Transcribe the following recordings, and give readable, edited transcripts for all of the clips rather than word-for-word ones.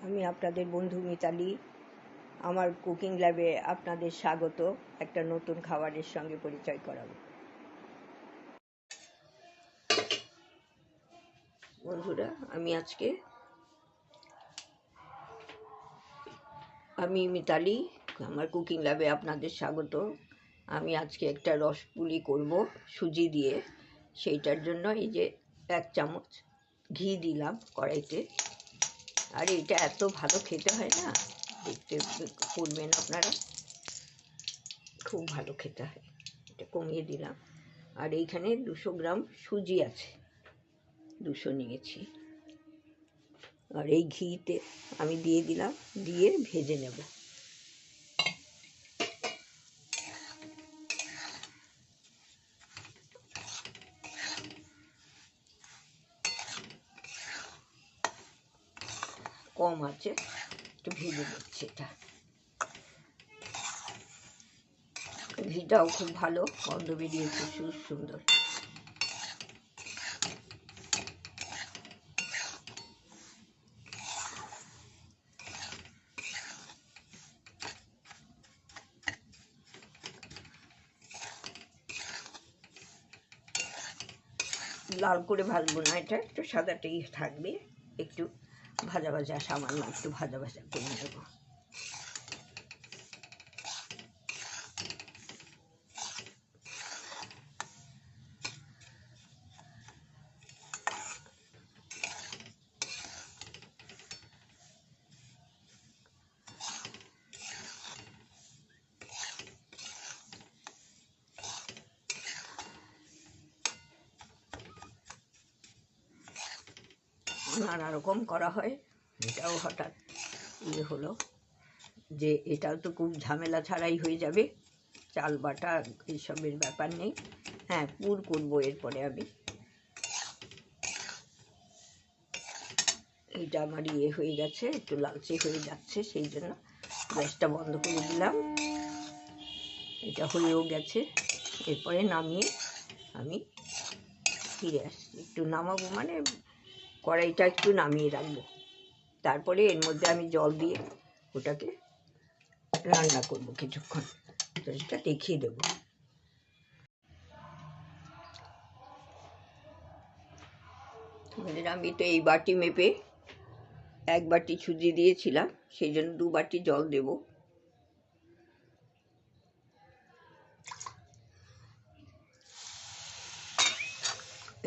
আমি আপনাদের বন্ধু মিতালি। আমার কুকিং ল্যাবে আপনাদের স্বাগত। একটা নতুন খাবারের সঙ্গে পরিচয় করাবো। বন্ধুরা, আমি মিতালি, আমার কুকিং ল্যাবে আপনাদের স্বাগত। আমি আজকে একটা রসপুলি করব সুজি দিয়ে। সেইটার জন্য এই যে 1 চামচ ঘি দিলাম কড়াইতে। আর এটা এত ভালো খেতে হয় না, দেখতে করবেন আপনারা, খুব ভালো খেতে হয়। এটা কমিয়ে দিলাম। আর এইখানে 200 গ্রাম সুজি আছে, 200 নিয়েছি। আর এই ঘিতে আমি দিয়ে দিলাম, দিয়ে ভেজে নেব। কম আছে, একটু ভেজে নিচ্ছি। এটা ঘিটাও খুব ভালো গন্ধ বেরিয়েছে, খুব সুন্দর। লাল করে ভাজবো না, এটা একটু সাদাটাই থাকবে। একটু ভাজা ভাজা, সামান্য একটু ভাজা ভাজা করে নেব। নানা রকম করা হয়, এটাও হঠাৎ হলো যে এটাও তো খুব ঝামেলা ছাড়াই হয়ে যাবে। চাল বাটা এইসবের ব্যাপার নেই। হ্যাঁ, পুর করবো এরপরে আমি। এইটা আমার হয়ে গেছে, একটু লালচে হয়ে যাচ্ছে, সেই জন্য গ্যাসটা বন্ধ করে দিলাম। এটা হয়েও গেছে। এরপরে নামিয়ে আমি ফিরে আসছি। একটু নামাবো মানে কড়াইটা একটু নামিয়ে রাখবো, তারপরে এর মধ্যে আমি জল দিয়ে ওটাকে রান্না করবো কিছুক্ষণ। তো এটা দেখিয়ে দেবো। আমি তো এই বাটি মেপে 1 বাটি সুজি দিয়েছিলাম, সেই জন্য 2 বাটি জল দেব।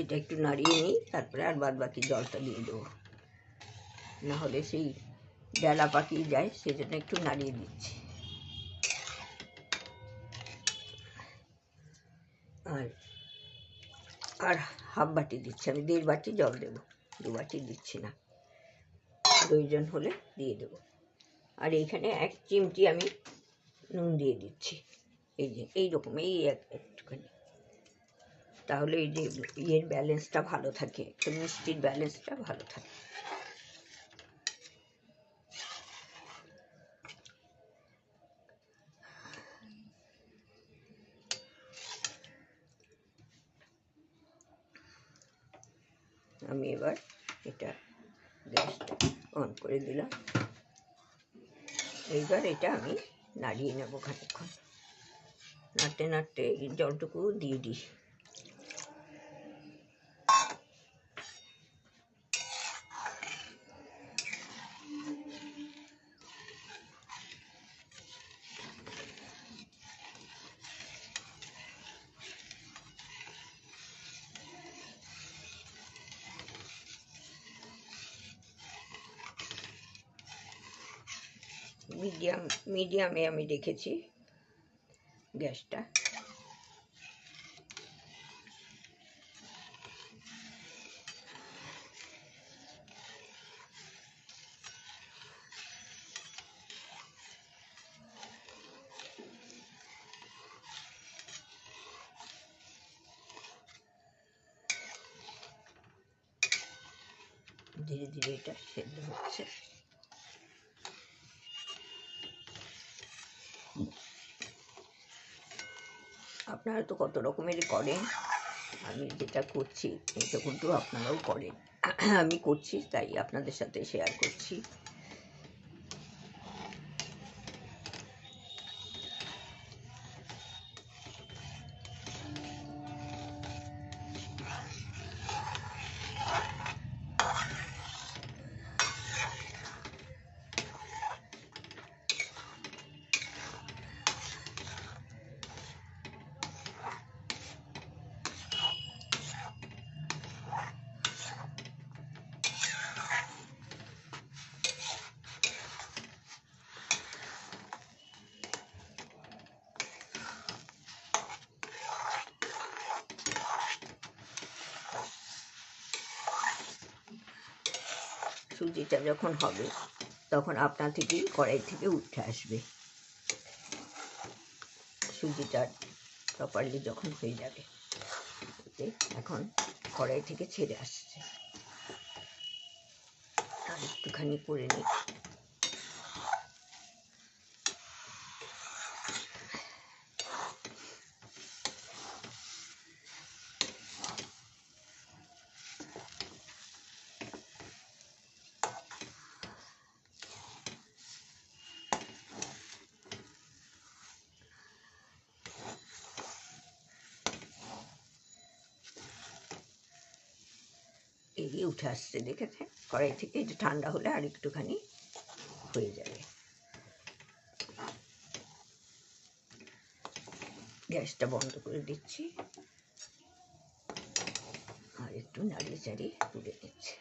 এটা একটু নাড়িয়ে নিই, তারপরে আর বাদ বাকি জলটা দিয়ে দেবো, নাহলে সেই ডেলা পাকিয়ে যায়, সেজন্য একটু নাড়িয়ে দিচ্ছি। আর হাফ বাটি দিচ্ছি, আমি 1.5 বাটি জল দেবো, 2 বাটি দিচ্ছি না, প্রয়োজন হলে দিয়ে দেবো। আর এইখানে 1 চিমটি আমি নুন দিয়ে দিচ্ছি, এই যে এইরকম, এই একটুখানি, তাহলে এই যে ব্যালেন্সটা ভালো থাকে, একটু মিষ্টির ব্যালেন্সটা ভালো থাকে। আমি এবার এটা গ্যাসটা অন করে দিলাম। এইবার এটা আমি নাড়িয়ে নেবো খানিকক্ষণ, নাড়তে নাড়তে জলটুকু দিয়ে দিই। মিডিয়ামে আমি রেখেছি গ্যাসটা। ধীরে ধীরে এটা সেদ্ধ হচ্ছে। আপনারা তো কত রকমের করেন, আমি যেটা করছি এটা কিন্তু আপনারাও করেন। আমি করছি তাই আপনাদের সাথে শেয়ার করছি। সুজিটা যখন হবে তখন আপনা থেকেই কড়াই থেকে উঠে আসবে। সুজিটা প্রপারলি যখন হয়ে যাবে, এখন কড়াই থেকে ছেড়ে আসছে। আর একটুখানি করে নিই। এগিয়ে উঠে আসছে, দেখেছেন? কড়াই থেকে এটা ঠান্ডা হলে আর একটুখানি হয়ে যাবে। গ্যাসটা বন্ধ করে দিচ্ছি আর একটু নাড়িয়ে চাড়িয়ে তুলে দিচ্ছি।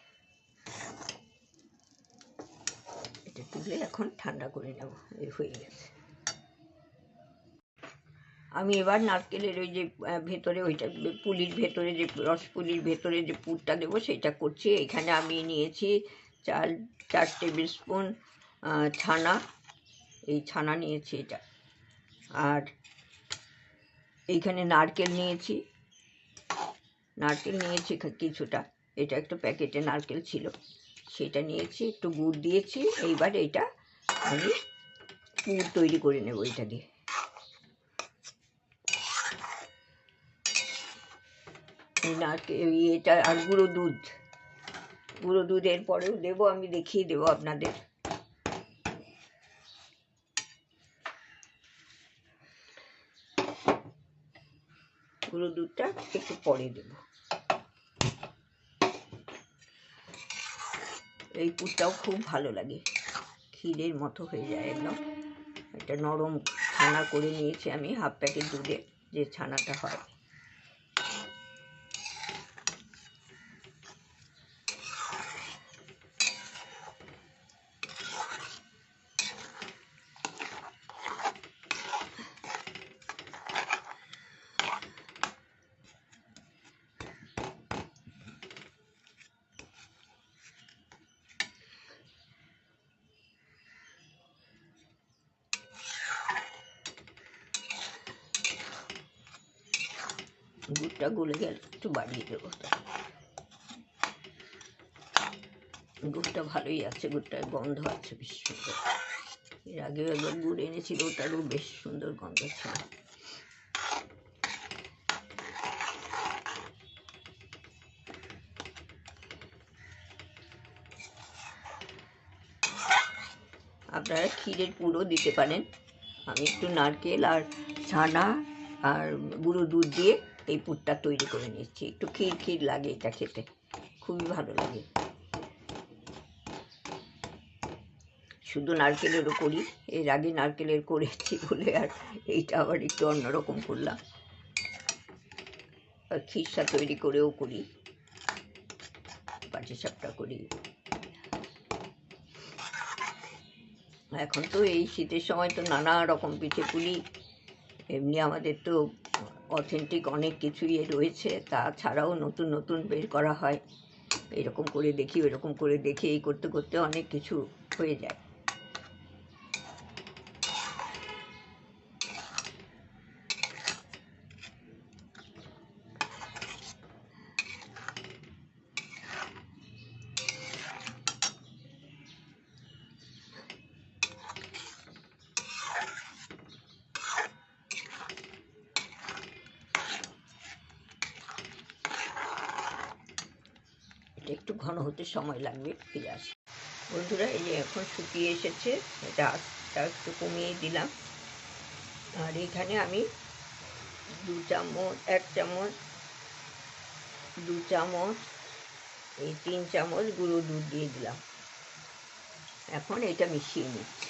এটা তুলে এখন ঠান্ডা করে নেব। হয়ে গেছে। আমি এবার নারকেলের ওই যে ভেতরে ওইটা পুলির ভেতরে যে রসপুলির ভেতরে যে পুরটা দেবো সেটা করছি। এখানে আমি নিয়েছি 4 টেবিল স্পুন ছানা, এই ছানা নিয়েছি এটা। আর এইখানে নারকেল নিয়েছি কিছুটা, এটা একটা প্যাকেটে নারকেল ছিল, সেটা নিয়েছি, একটু গুড় দিয়েছি। এইবার এটা আমি পুর তৈরি করে নেব এটা দিয়ে। নারকেল এটা আর গুঁড়ো দুধ এর পরেও দেবো, আমি দেখিয়ে দেবো আপনাদের। গুঁড়ো দুধটা একটু পরে দেব। এই পুরটাও খুব ভালো লাগে, ক্ষীরের মতো হয়ে যায় একদম। এটা নরম ছানা করে নিয়েছি আমি, হাফ প্যাকেট দুধে যে ছানাটা হয়। গুড়টা গলে গেলে একটু বাড়িয়ে দেবো। গুড়টা ভালোই আছে, গুড়টার গন্ধ আছে বেশ সুন্দর। এর আগেও একবার গুড় এনেছিল, ওটারও বেশ সুন্দর গন্ধ ছিল। আপনারা ক্ষীরের পুরও দিতে পারেন। আমি একটু নারকেল আর ছানা আর গুঁড়ো দুধ দিয়ে এই পুরটা তৈরি করে নিচ্ছি। একটু ক্ষীর লাগে এটা খেতে, খুবই ভালো লাগে। শুধু নারকেলেরও করি, এর আগে নারকেলের করেছি বলে আর এইটা আবার একটু অন্যরকম করলাম। আর খিরসা তৈরি করেও করি, পাটিসাপটা করি। এখন তো এই শীতের সময় তো নানা রকম পিঠেপুলি, এমনি আমাদের তো অথেন্টিক অনেক কিছুই রয়েছে, তাছাড়াও নতুন নতুন বের করা হয়। এরকম করে দেখি, ওইরকম করে দেখি, এই করতে করতে অনেক কিছু হয়ে যায়। এটা একটু ঘন হতে সময় লাগবে, ফিরে আসি। বন্ধুরা, এই যে এখন শুকিয়ে এসেছে, এটা আস্তে একটু কমিয়ে দিলাম। আর এখানে আমি 1 চামচ 2 চামচ এই 3 চামচ গুঁড়ো দুধ দিয়ে দিলাম। এখন এটা মিশিয়ে নিচ্ছি।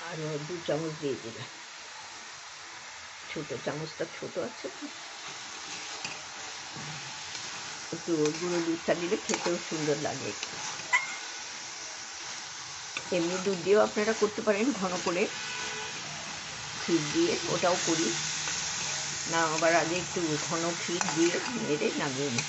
আর 2 চামচ দিয়ে দিলাম। ছোট চামচটা ছোট আছে, একটু গুঁড়ো দুধটা দিলে খেতেও সুন্দর লাগে। এমনি দুধ দিয়েও আপনারা করতে পারেন ঘন করে, ক্ষীর দিয়ে ওটাও করি না, আবার আগে একটু ঘন ক্ষীর দিয়ে মেরে নামিয়ে নিই।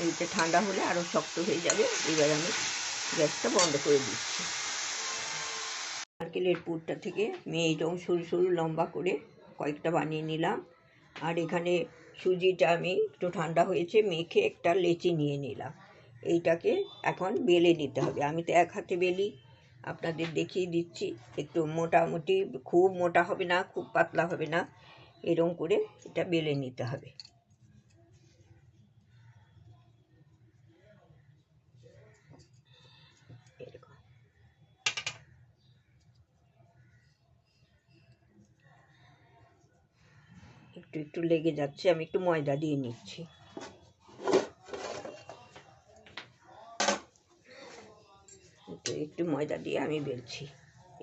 এইটা ঠান্ডা হলে আরও শক্ত হয়ে যাবে। এবার আমি গ্যাসটা বন্ধ করে দিচ্ছি। নারকেলের পুরটা থেকে আমি এইরকম সরু সরু লম্বা করে কয়েকটা বানিয়ে নিলাম। আর এখানে সুজিটা আমি একটু ঠান্ডা হয়েছে মেখে একটা লেচি নিয়ে নিলাম। এইটাকে এখন বেলে নিতে হবে। আমি তো এক হাতে বেলি, আপনাদের দেখিয়ে দিচ্ছি। একটু মোটামুটি, খুব মোটা হবে না, খুব পাতলা হবে না, এরকম করে এটা বেলে নিতে হবে। একটু একটু লেগে যাচ্ছে, আমি একটু ময়দা দিয়ে নিচ্ছি। একটু ময়দা দিয়ে আমি বেলছি,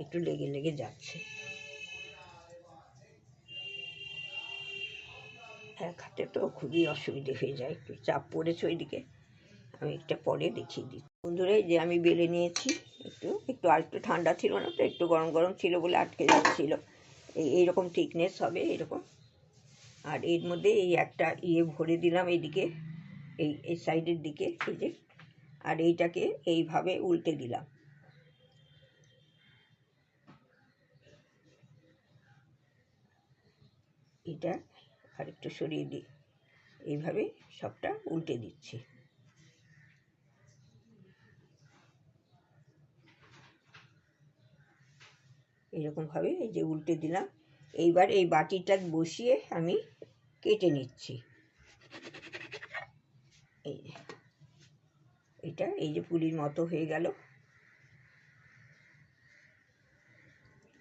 একটু লেগে লেগে যাচ্ছে। এক হাতে তো খুবই অসুবিধে হয়ে যায়, একটু চাপ পড়েছে ওইদিকে। আমি একটা পরে দেখিয়ে দিচ্ছি। বন্ধুরা, এই যে আমি বেলে নিয়েছি। একটু আর একটু ঠান্ডা ছিল না তো, একটু গরম গরম ছিল বলে আটকে যাচ্ছিল। এইরকম থিকনেস হবে এরকম। আর এর মধ্যে এই একটা ভরে দিলাম এইদিকে, এই সাইডের দিকে, এই যে। আর এইটাকে এইভাবে উল্টে দিলাম। এটা আর একটু সরিয়ে দিই, এইভাবে সবটা উল্টে দিচ্ছি। এরকমভাবে এই যে উল্টে দিলাম। এইবার এই বাটিটা বসিয়ে আমি কেটে নিচ্ছি। এটা এই যে পুলির মতো হয়ে গেল।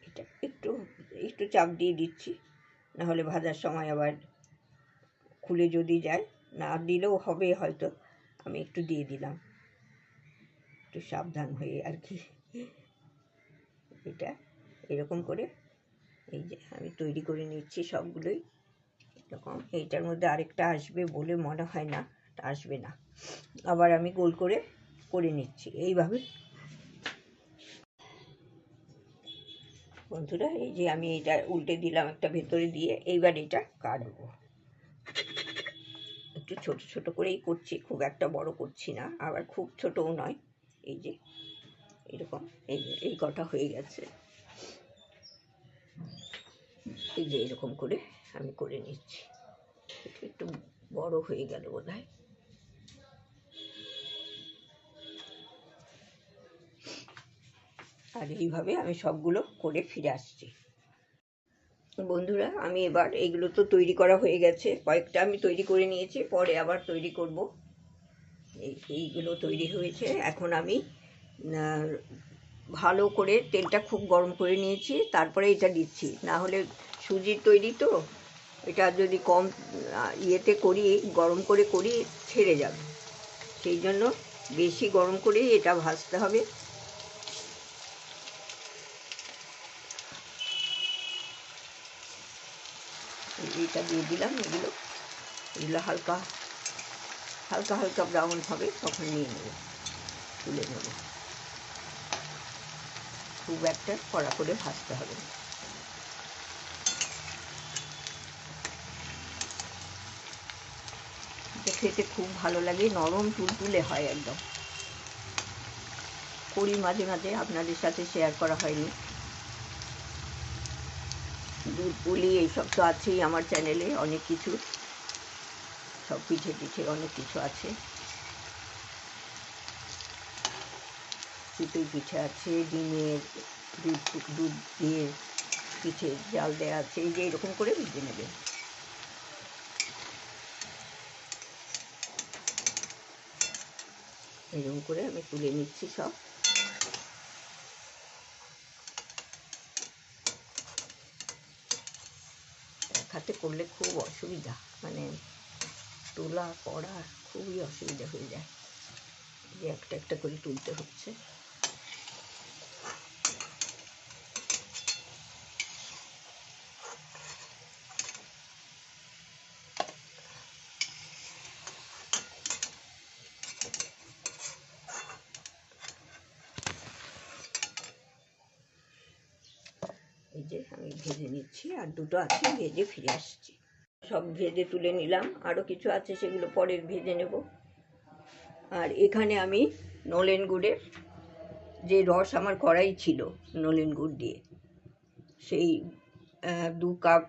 এটা একটু একটু চাপ দিয়ে দিচ্ছি, নাহলে ভাজার সময় আবার খুলে যদি যায়, না দিলেও হবে হয়তো। আমি একটু দিয়ে দিলাম, একটু সাবধান হয়ে আর কি। এটা এরকম করে এই যে আমি তৈরি করে নিচ্ছি সবগুলোই এরকম। এইটার মধ্যে আরেকটা আসবে বলে মনে হয় না, আসবে না। আবার আমি গোল করে করে নিচ্ছি এইভাবে। বন্ধুরা, এই যে আমি এটা উল্টে দিলাম একটা ভেতরে দিয়ে, এইবার এটা কাটবো। একটু ছোট ছোট করেই করছি, খুব একটা বড় করছি না, আবার খুব ছোটও নয়। এই যে এরকম, এই কটা হয়ে গেছে। এই যে এরকম করে আমি করে নিচ্ছি। একটু বড় হয়ে গেল বোধহয়। আর এইভাবে আমি সবগুলো করে ফিরে আসছি। বন্ধুরা, আমি এবার এইগুলো তো তৈরি করা হয়ে গেছে, কয়েকটা আমি তৈরি করে নিয়েছি, পরে আবার তৈরি করব। এইগুলো তৈরি হয়েছে। এখন আমি ভালো করে তেলটা খুব গরম করে নিয়েছি, তারপরে এটা দিচ্ছি। না হলে সুজির তৈরি তো, এটা যদি কম ইয়েতে করি, গরম করে করি, ছেড়ে যাবে। সেই জন্য বেশি গরম করেই এটা ভাজতে হবে। এইটা দিয়ে দিলাম। এগুলো হালকা হালকা হালকা ব্রাউন হবে, তখন নিয়ে নেব, তুলে নেব। খুব একটা কড়া করে ভাজতে হবে না। এটা খেতে খুব ভালো লাগে, নরম তুলতুলে হয় একদম। করি মাঝে মাঝে, আপনাদের সাথে শেয়ার করা হয়নি। দুধ পুলি এইসব তো আছেই আমার চ্যানেলে, অনেক কিছু, সব পিঠে পিঠে অনেক কিছু আছে। চিতই পিঠে আছে, ডিমের দুধ দিয়ে পিঠে জাল দেওয়া আছে। এই যে এরকম করে ভেজে নেবে। এরকম করে আমি তুলে নিচ্ছি সব। হাতে করলে খুব অসুবিধা, মানে তোলা করা খুবই অসুবিধা হয়ে যায়, যে একটা একটা করে তুলতে হচ্ছে। এই যে আমি ভেজে নিচ্ছি, আর দুটো আছে, ভেজে ফিরে আসছি। সব ভেজে তুলে নিলাম, আরও কিছু আছে সেগুলো পরে ভেজে নেব। আর এখানে আমি নলেন গুড়ের যে রস আমার করাই ছিল নলেন গুড় দিয়ে, সেই 2 কাপ,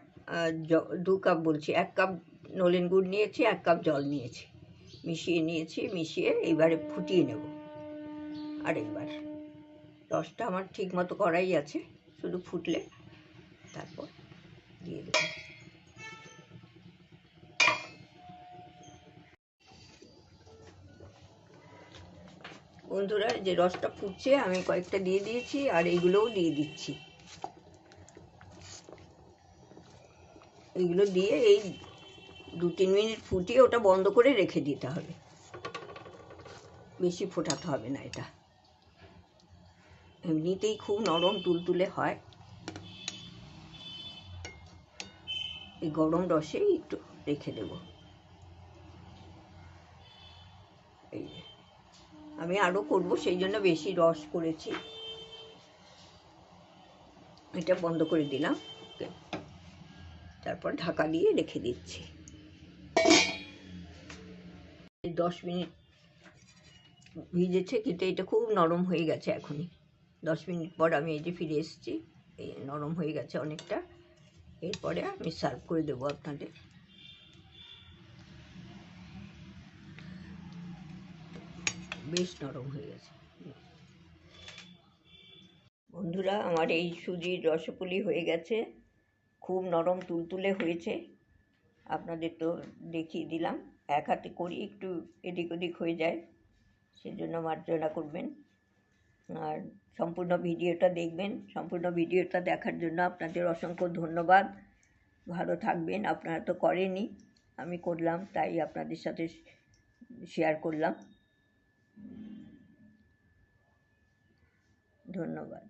2 কাপ বলছি, 1 কাপ নলেন গুড় নিয়েছি, 1 কাপ জল নিয়েছি, মিশিয়ে নিয়েছি। মিশিয়ে এইবারে ফুটিয়ে নেব আরেকবার। রসটা আমার ঠিক মতো করাই আছে, শুধু ফুটলে তারপর দিয়ে দেব। বন্ধুরা, যে রসটা ফুটছে আমি কয়েকটা দিয়ে দিয়েছি, আর এইগুলোও দিয়ে দিচ্ছি। এইগুলো দিয়ে এই 2-3 মিনিট ফুটিয়ে ওটা বন্ধ করে রেখে দিতে হবে, বেশি ফোটাতে হবে না। এটা এমনিতেই খুব নরম তুলতুলে হয়, এই গরম রসেই একটু রেখে দেব। এই আমি আরও করব, সেই জন্য বেশি রস করেছি। এটা বন্ধ করে দিলাম, তারপর ঢাকা দিয়ে রেখে দিচ্ছি। 10 মিনিট ভিজেছে, কিন্তু এটা খুব নরম হয়ে গেছে এখনই। 10 মিনিট পর আমি এই যে ফিরে এসেছি, এই নরম হয়ে গেছে অনেকটা। এরপরে আমি সার্ভ করে দেবো আপনাদের। বেশ নরম হয়ে গেছে। বন্ধুরা, আমার এই সুজির রসপুলি হয়ে গেছে, খুব নরম তুলতুলে হয়েছে। আপনাদের তো দেখিয়ে দিলাম, এক হাতে করি, একটু এদিক ওদিক হয়ে যায়, সেজন্য মার্জনা করবেন। আর সম্পূর্ণ ভিডিওটা দেখবেন। সম্পূর্ণ ভিডিওটা দেখার জন্য আপনাদের অসংখ্য ধন্যবাদ। ভালো থাকবেন। আপনারা তো করেনই, আমি করলাম, তাই আপনাদের সাথে শেয়ার করলাম। ধন্যবাদ।